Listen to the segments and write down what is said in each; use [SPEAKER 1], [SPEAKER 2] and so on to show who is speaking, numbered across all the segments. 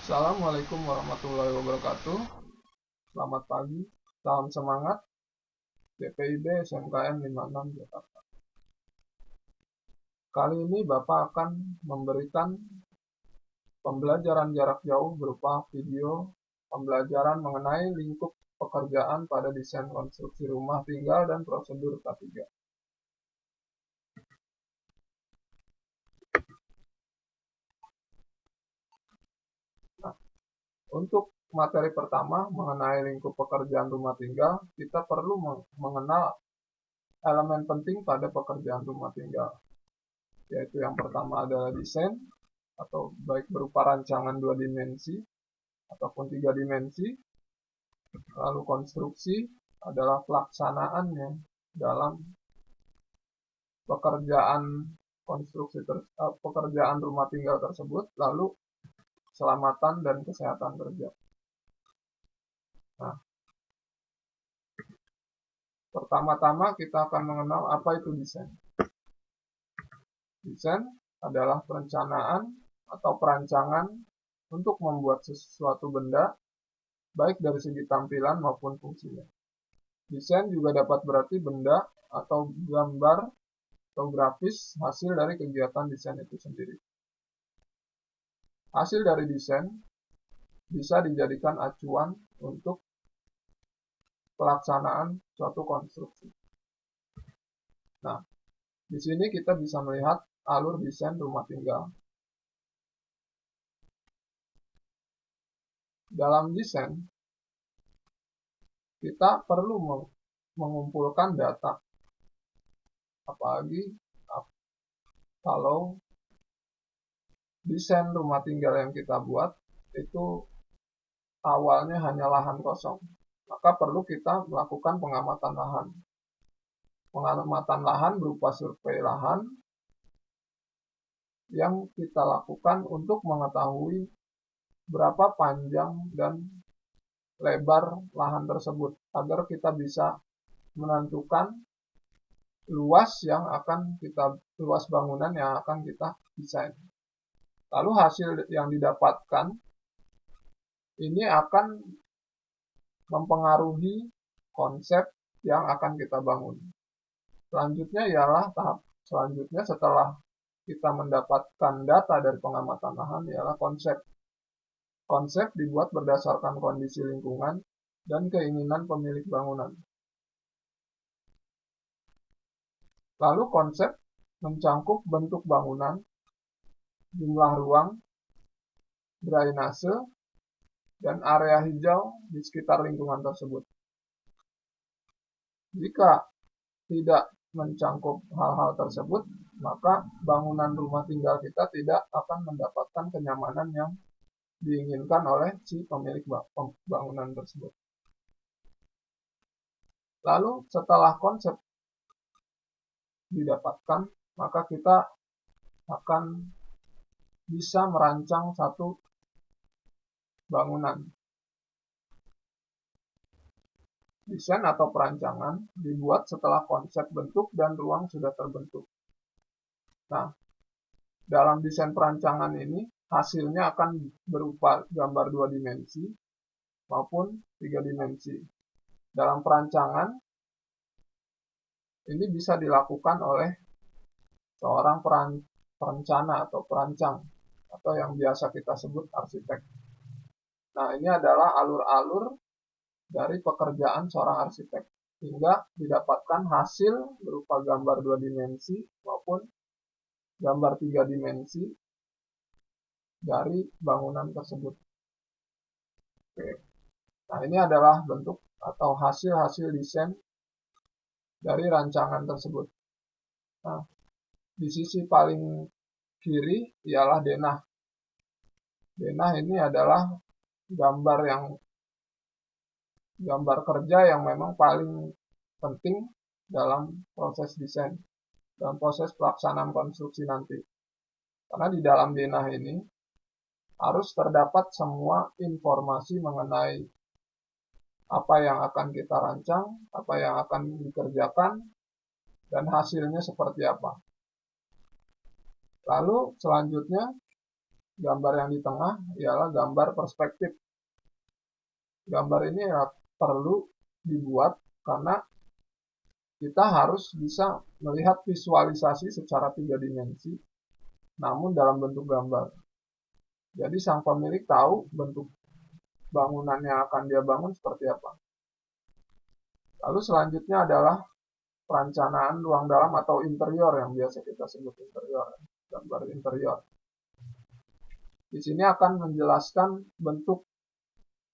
[SPEAKER 1] Assalamualaikum warahmatullahi wabarakatuh. Selamat pagi, salam semangat, DPIB SMKN 56 Jakarta. Kali ini Bapak akan memberikan pembelajaran jarak jauh berupa video pembelajaran mengenai lingkup pekerjaan pada desain konstruksi rumah tinggal dan prosedur K3. Nah, untuk materi pertama mengenai lingkup pekerjaan rumah tinggal, kita perlu mengenal elemen penting pada pekerjaan rumah tinggal, yaitu yang pertama adalah desain, atau baik berupa rancangan 2 dimensi ataupun 3 dimensi. Lalu konstruksi adalah pelaksanaannya dalam pekerjaan pekerjaan rumah tinggal tersebut. Lalu keselamatan dan kesehatan kerja. Nah, pertama-tama kita akan mengenal apa itu desain. Desain adalah perencanaan atau perancangan untuk membuat sesuatu benda, baik dari segi tampilan maupun fungsinya. Desain juga dapat berarti benda atau gambar atau grafis hasil dari kegiatan desain itu sendiri. Hasil dari desain bisa dijadikan acuan untuk pelaksanaan suatu konstruksi. Nah, di sini kita bisa melihat alur desain rumah tinggal. Dalam desain, kita perlu mengumpulkan data, apalagi kalau desain rumah tinggal yang kita buat itu awalnya hanya lahan kosong, maka perlu kita melakukan pengamatan lahan. Pengamatan lahan berupa survei lahan yang kita lakukan untuk mengetahui berapa panjang dan lebar lahan tersebut, agar kita bisa menentukan luas bangunan yang akan kita desain. Lalu hasil yang didapatkan ini akan mempengaruhi konsep yang akan kita bangun. Selanjutnya ialah tahap selanjutnya setelah kita mendapatkan data dari pengamatan lahan ialah konsep. Konsep dibuat berdasarkan kondisi lingkungan dan keinginan pemilik bangunan. Lalu konsep mencangkup bentuk bangunan, jumlah ruang, drainase, dan area hijau di sekitar lingkungan tersebut. Jika tidak mencangkup hal-hal tersebut, maka bangunan rumah tinggal kita tidak akan mendapatkan kenyamanan yang diinginkan oleh si pemilik bangunan tersebut. Lalu setelah konsep didapatkan, maka kita akan bisa merancang satu bangunan. Desain atau perancangan dibuat setelah konsep bentuk dan ruang sudah terbentuk. Nah, dalam desain perancangan ini hasilnya akan berupa gambar 2 dimensi maupun 3 dimensi. Dalam perancangan ini bisa dilakukan oleh seorang perencana atau perancang, atau yang biasa kita sebut arsitek. Nah, ini adalah alur-alur dari pekerjaan seorang arsitek, hingga didapatkan hasil berupa gambar 2 dimensi maupun gambar 3 dimensi dari bangunan tersebut. Oke. Nah, ini adalah bentuk atau hasil-hasil desain dari rancangan tersebut. Nah, di sisi paling kiri ialah denah. Denah ini adalah gambar kerja yang memang paling penting dalam proses desain, dalam proses pelaksanaan konstruksi nanti. Karena di dalam denah ini harus terdapat semua informasi mengenai apa yang akan kita rancang, apa yang akan dikerjakan, dan hasilnya seperti apa. Lalu selanjutnya Gambar yang di tengah ialah gambar perspektif. Gambar ini perlu dibuat karena kita harus bisa melihat visualisasi secara 3 dimensi, namun dalam bentuk gambar. Jadi sang pemilik tahu bentuk bangunan yang akan dia bangun seperti apa. Lalu selanjutnya adalah perencanaan ruang dalam atau interior yang biasa kita sebut interior, gambar interior. Di sini akan menjelaskan bentuk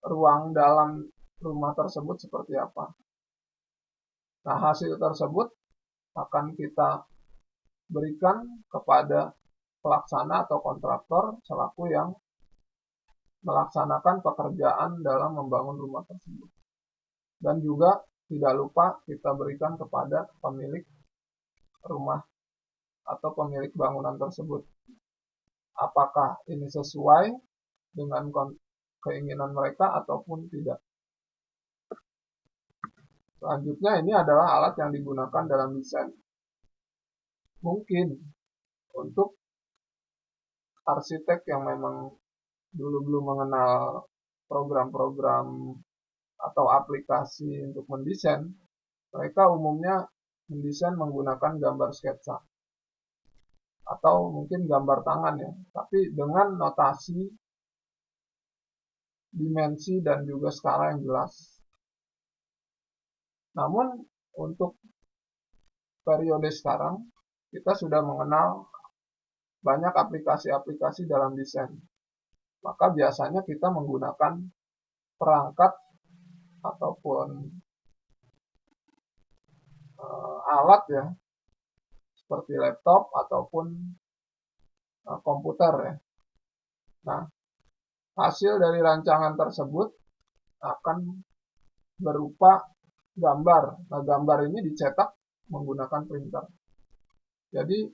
[SPEAKER 1] ruang dalam rumah tersebut seperti apa. Nah, hasil tersebut akan kita berikan kepada pelaksana atau kontraktor selaku yang melaksanakan pekerjaan dalam membangun rumah tersebut. Dan juga tidak lupa kita berikan kepada pemilik rumah atau pemilik bangunan tersebut. Apakah ini sesuai dengan keinginan mereka ataupun tidak. Selanjutnya ini adalah alat yang digunakan dalam desain. Mungkin untuk arsitek yang memang dulu belum mengenal program-program atau aplikasi untuk mendesain, mereka umumnya mendesain menggunakan gambar sketsa atau mungkin gambar tangan ya, tapi dengan notasi, dimensi, dan juga skala yang jelas. Namun untuk periode sekarang, kita sudah mengenal banyak aplikasi-aplikasi dalam desain. Maka biasanya kita menggunakan perangkat ataupun alat ya, seperti laptop ataupun komputer ya. Nah, hasil dari rancangan tersebut akan berupa gambar. Nah, gambar ini dicetak menggunakan printer. Jadi,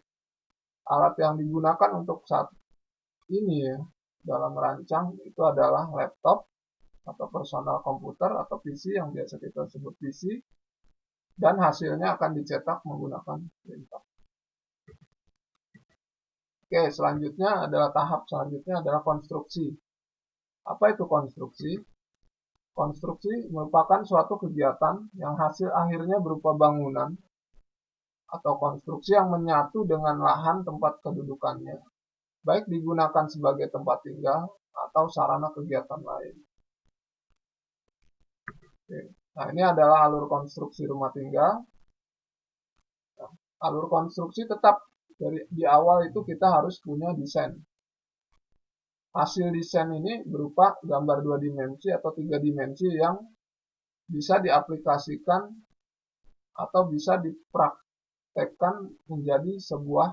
[SPEAKER 1] alat yang digunakan untuk saat ini ya, dalam merancang itu adalah laptop atau personal komputer atau PC yang biasa kita sebut PC, dan hasilnya akan dicetak menggunakan printer. Oke, selanjutnya adalah tahap selanjutnya adalah konstruksi. Apa itu konstruksi? Konstruksi merupakan suatu kegiatan yang hasil akhirnya berupa bangunan atau konstruksi yang menyatu dengan lahan tempat kedudukannya, baik digunakan sebagai tempat tinggal atau sarana kegiatan lain. Oke. Nah, ini adalah alur konstruksi rumah tinggal. Nah, alur konstruksi tetap di awal itu kita harus punya desain. Hasil desain ini berupa gambar 2 dimensi atau 3 dimensi yang bisa diaplikasikan atau bisa dipraktekkan menjadi sebuah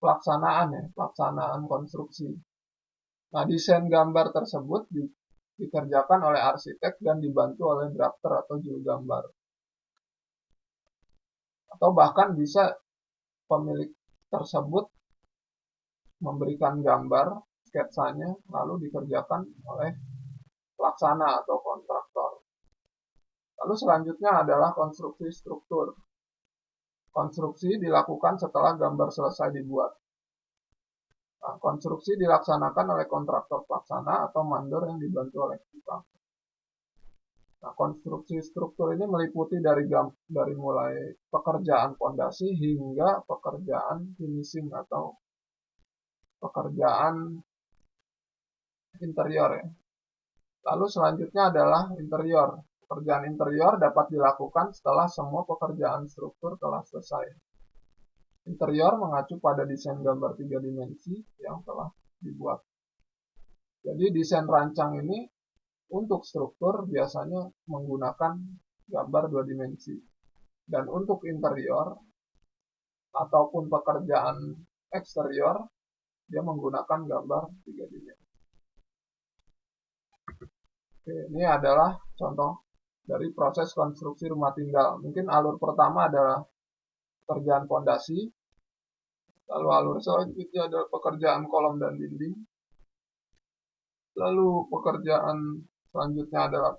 [SPEAKER 1] pelaksanaan konstruksi. Nah, desain gambar tersebut dikerjakan oleh arsitek dan dibantu oleh drafter atau juru gambar. Atau bahkan bisa pemilik tersebut memberikan gambar sketsanya lalu dikerjakan oleh pelaksana atau kontraktor. Lalu selanjutnya adalah konstruksi struktur. Konstruksi dilakukan setelah gambar selesai dibuat. Nah, konstruksi dilaksanakan oleh kontraktor pelaksana atau mandor yang dibantu oleh tukang. Nah, konstruksi struktur ini meliputi dari mulai pekerjaan fondasi hingga pekerjaan finishing atau pekerjaan interior ya. Lalu selanjutnya adalah interior. Pekerjaan interior dapat dilakukan setelah semua pekerjaan struktur telah selesai. Interior mengacu pada desain gambar 3 dimensi yang telah dibuat. Jadi desain rancang ini untuk struktur biasanya menggunakan gambar 2 dimensi. Dan untuk interior ataupun pekerjaan eksterior, dia menggunakan gambar 3 dimensi. Oke, ini adalah contoh dari proses konstruksi rumah tinggal. Mungkin alur pertama adalah pekerjaan fondasi, lalu alur selanjutnya adalah pekerjaan kolom dan dinding, lalu pekerjaan selanjutnya adalah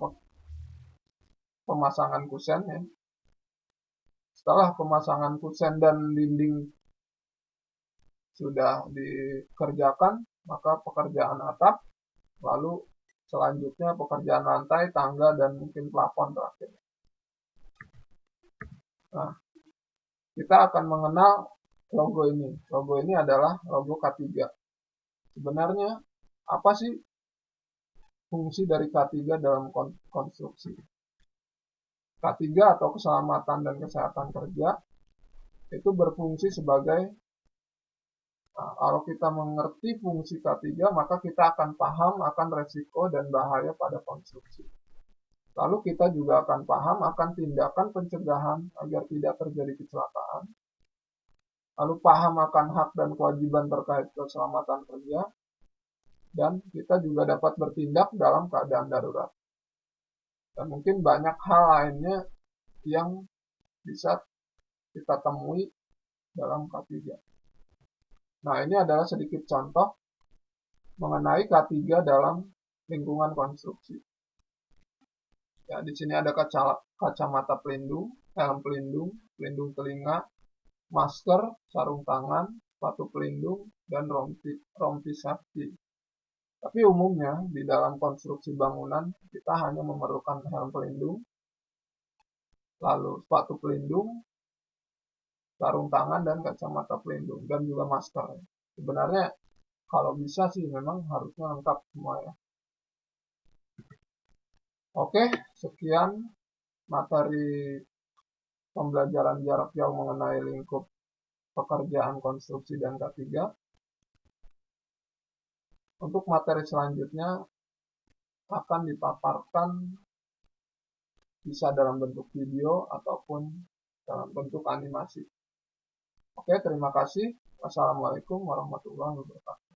[SPEAKER 1] pemasangan kusen ya. Setelah pemasangan kusen dan dinding sudah dikerjakan, maka pekerjaan atap, lalu selanjutnya pekerjaan lantai, tangga, dan mungkin plafon terakhir. Nah, kita akan mengenal logo ini. Logo ini adalah logo K3. Sebenarnya apa sih fungsi dari K3 dalam konstruksi? K3 atau keselamatan dan kesehatan kerja itu berfungsi sebagai, kalau kita mengerti fungsi K3, maka kita akan paham akan resiko dan bahaya pada konstruksi. Lalu kita juga akan paham akan tindakan pencegahan agar tidak terjadi kecelakaan. Lalu paham akan hak dan kewajiban terkait keselamatan kerja. Dan kita juga dapat bertindak dalam keadaan darurat. Dan mungkin banyak hal lainnya yang bisa kita temui dalam K3. Nah, ini adalah sedikit contoh mengenai K3 dalam lingkungan konstruksi. Ya, di sini ada kacamata pelindung, helm pelindung, pelindung telinga, masker, sarung tangan, sepatu pelindung, dan rompi safety. Tapi umumnya di dalam konstruksi bangunan kita hanya memerlukan helm pelindung, lalu sepatu pelindung, sarung tangan, dan kacamata pelindung, dan juga masker. Sebenarnya kalau bisa sih memang harusnya lengkap semua ya. Oke, sekian materi pembelajaran jarak jauh mengenai lingkup pekerjaan konstruksi dan K3. Untuk materi selanjutnya akan dipaparkan bisa dalam bentuk video ataupun dalam bentuk animasi. Oke, terima kasih. Wassalamualaikum warahmatullahi wabarakatuh.